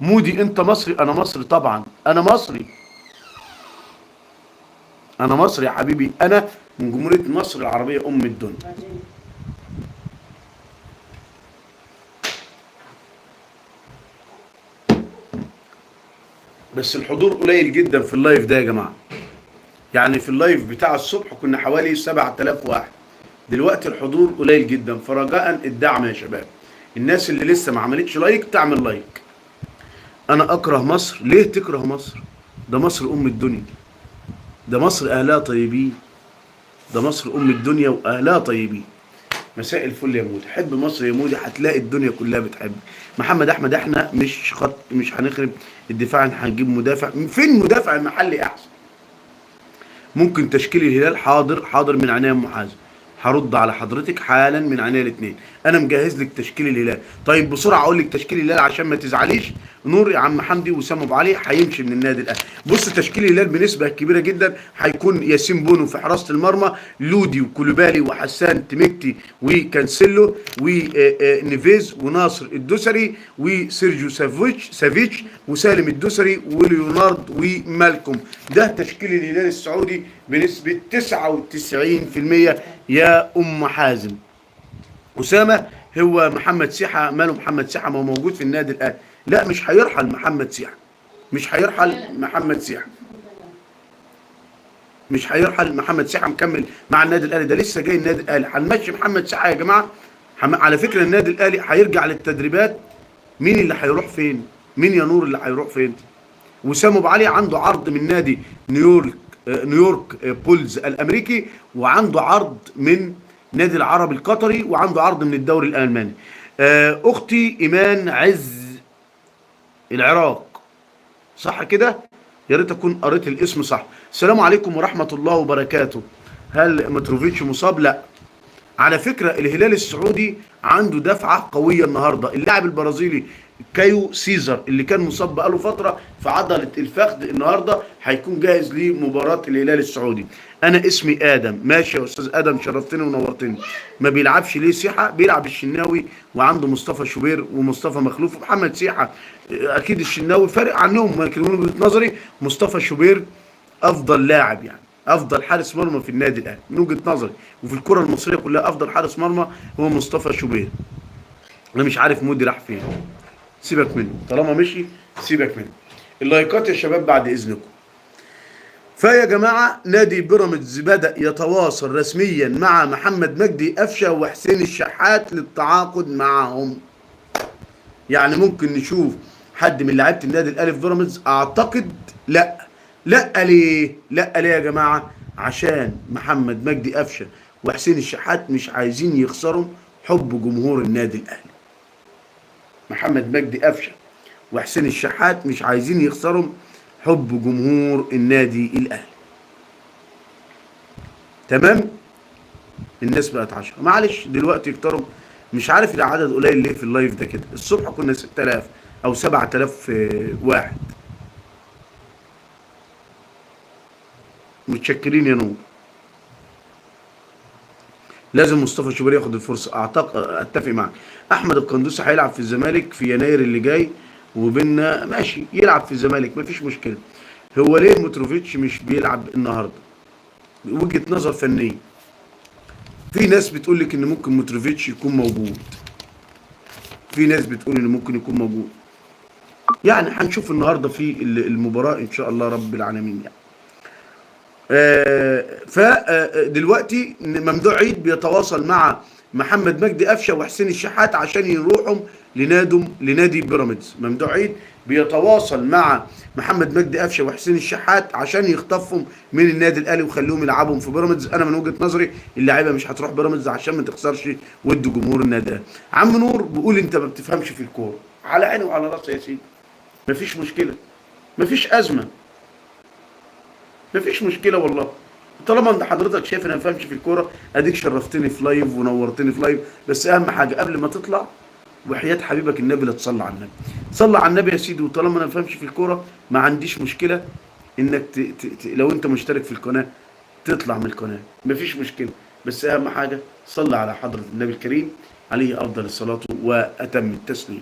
مودي انت مصري؟ انا مصري طبعا، انا مصري، انا مصري يا حبيبي، انا من جمهورية مصر العربية ام الدنيا. بس الحضور قليل جدا في اللايف ده يا جماعة. يعني في اللايف بتاع الصبح كنا حوالي 7000 واحد، دلوقتي الحضور قليل جدا. فرجاء الدعم يا شباب، الناس اللي لسه ما عملتش لايك تعمل لايك. انا اكره مصر. ليه تكره مصر؟ ده مصر ام الدنيا، ده مصر اهلها طيبين، ده مصر ام الدنيا واهلها طيبين. مساء الفل يا مودي، حب مصر يا مودي هتلاقي الدنيا كلها بتحب. محمد احمد، احنا مش مش هنخرب الدفاع، هنجيب مدافع. فين مدافع المحلي احسن؟ ممكن تشكيل الهلال؟ حاضر حاضر، من عناية ام حازم، هرد على حضرتك حالا من عناية الاثنين. انا مجهز لك تشكيل الهلال. طيب بسرعه اقول لك تشكيل الهلال عشان ما تزعليش. نور يا عم حمدي وسام ابو علي هيمشي من النادي الاهلي. بص تشكيل الهلال بنسبه كبيره جدا هيكون ياسين بونو في حراسه المرمى، لودي وكولوبالي وحسان تميكتي وكانسيلو ونيفيز وناصر الدوسري وسيرجيو سافيتش وسالم الدوسري وليونارد ومالكوم. ده تشكيل الهلال السعودي بنسبه 99% يا ام حازم. أسامة، هو محمد سيحة ماله؟ محمد سيحة ما هو موجود في النادي الأهلي. لا مش هيرحل محمد سيحة، مش هيرحل محمد سيحة، مش هيرحل محمد سيحة، مكمل مع النادي الأهلي، ده لسه جاي النادي الأهلي. هنمشي محمد سيحة يا جماعة. على فكرة النادي الأهلي هيرجع للتدريبات. مين اللي هيروح فين؟ مين يا نور اللي هيروح فين؟ وسام ابو علي عنده عرض من نادي نيويورك بولز الامريكي، وعنده عرض من نادي العربي القطري، وعنده عرض من الدوري الالماني. اختي ايمان عز العراق، صح كده؟ يا ريت اكون قريت الاسم صح. السلام عليكم ورحمه الله وبركاته. هل متروفيتش مصاب؟ لا. على فكرة الهلال السعودي عنده دفعة قوية النهاردة. اللاعب البرازيلي كايو سيزر اللي كان مصاب بقاله فترة في عضلة الفخذ، النهاردة هيكون جاهز لمباراة الهلال السعودي. أنا اسمي آدم. ماشي يا أستاذ آدم، شرفتني ونورتني. ما بيلعبش ليه سيحة؟ بيلعب الشناوي وعنده مصطفى شوبير ومصطفى مخلوف ومحمد سيحة. أكيد الشناوي فارق عنهم، لكن من وجهة نظري مصطفى شوبير أفضل لاعب، يعني افضل حارس مرمى في النادي الاهلي من وجهه نظري، وفي الكره المصريه كلها افضل حارس مرمى هو مصطفى شوبير. انا مش عارف مودي راح فين، سيبك منه طالما مشي، سيبك منه. اللايكات يا شباب بعد اذنكم. فيا جماعه نادي بيراميدز بدا يتواصل رسميا مع محمد مجدي قفشه وحسين الشحات للتعاقد معهم. يعني ممكن نشوف حد من لعيبه النادي الاهلي في بيراميدز؟ اعتقد لا. لا ليه؟ لا ليه يا جماعه؟ عشان محمد مجدي قفشه وحسين الشحات مش عايزين يخسروا حب جمهور النادي الاهلي. محمد مجدي قفشه وحسين الشحات مش عايزين يخسروا حب جمهور النادي الاهلي. تمام؟ الناس بقت 10. معلش دلوقتي اكتروا، مش عارف العدد قليل ليه في اللايف ده كده. الصبح كنا 6000 او 7000 واحد. متشكرين يا نور. لازم مصطفى شوبير ياخد الفرصه، اعتقد اتفق معك. احمد القندوسي هيلعب في الزمالك في يناير اللي جاي، وبيننا ماشي يلعب في الزمالك مفيش مشكله. هو ليه متروفيتش مش بيلعب النهارده؟ وجهه نظر فنيه. في ناس بتقول لك ان ممكن متروفيتش يكون موجود، في ناس بتقول ان ممكن يكون موجود. يعني هنشوف النهارده في المباراه ان شاء الله رب العالمين يعني. فدلوقتي ممدوح عيد بيتواصل مع محمد مجدي قفشه وحسين الشحات عشان يروحوا لنادي بيراميدز. ممدوح عيد بيتواصل مع محمد مجدي قفشه وحسين الشحات عشان يخطفهم من النادي الاهلي ويخليهم يلعبهم في بيراميدز. انا من وجهه نظري اللعيبه مش هتروح بيراميدز عشان ما تخسرش ود جمهور النادي الاهلي. عم نور بيقول انت ما بتفهمش في الكوره. على عيني وعلى راسي يا سيدي، مفيش مشكله، مفيش ازمه، مفيش مشكله والله. طالما انت حضرتك شايف انا ما بفهمش في الكوره، اديك شرفتني في لايف ونورتني في لايف. بس اهم حاجه قبل ما تطلع وحياه حبيبك النبي لا تصلي على النبي، صلى على النبي يا سيدي. وطالما انا ما بفهمش في الكوره ما عنديش مشكله انك لو انت مشترك في القناه تطلع من القناه، مفيش مشكله. بس اهم حاجه صلى على حضره النبي الكريم عليه افضل الصلاه واتم التسليم.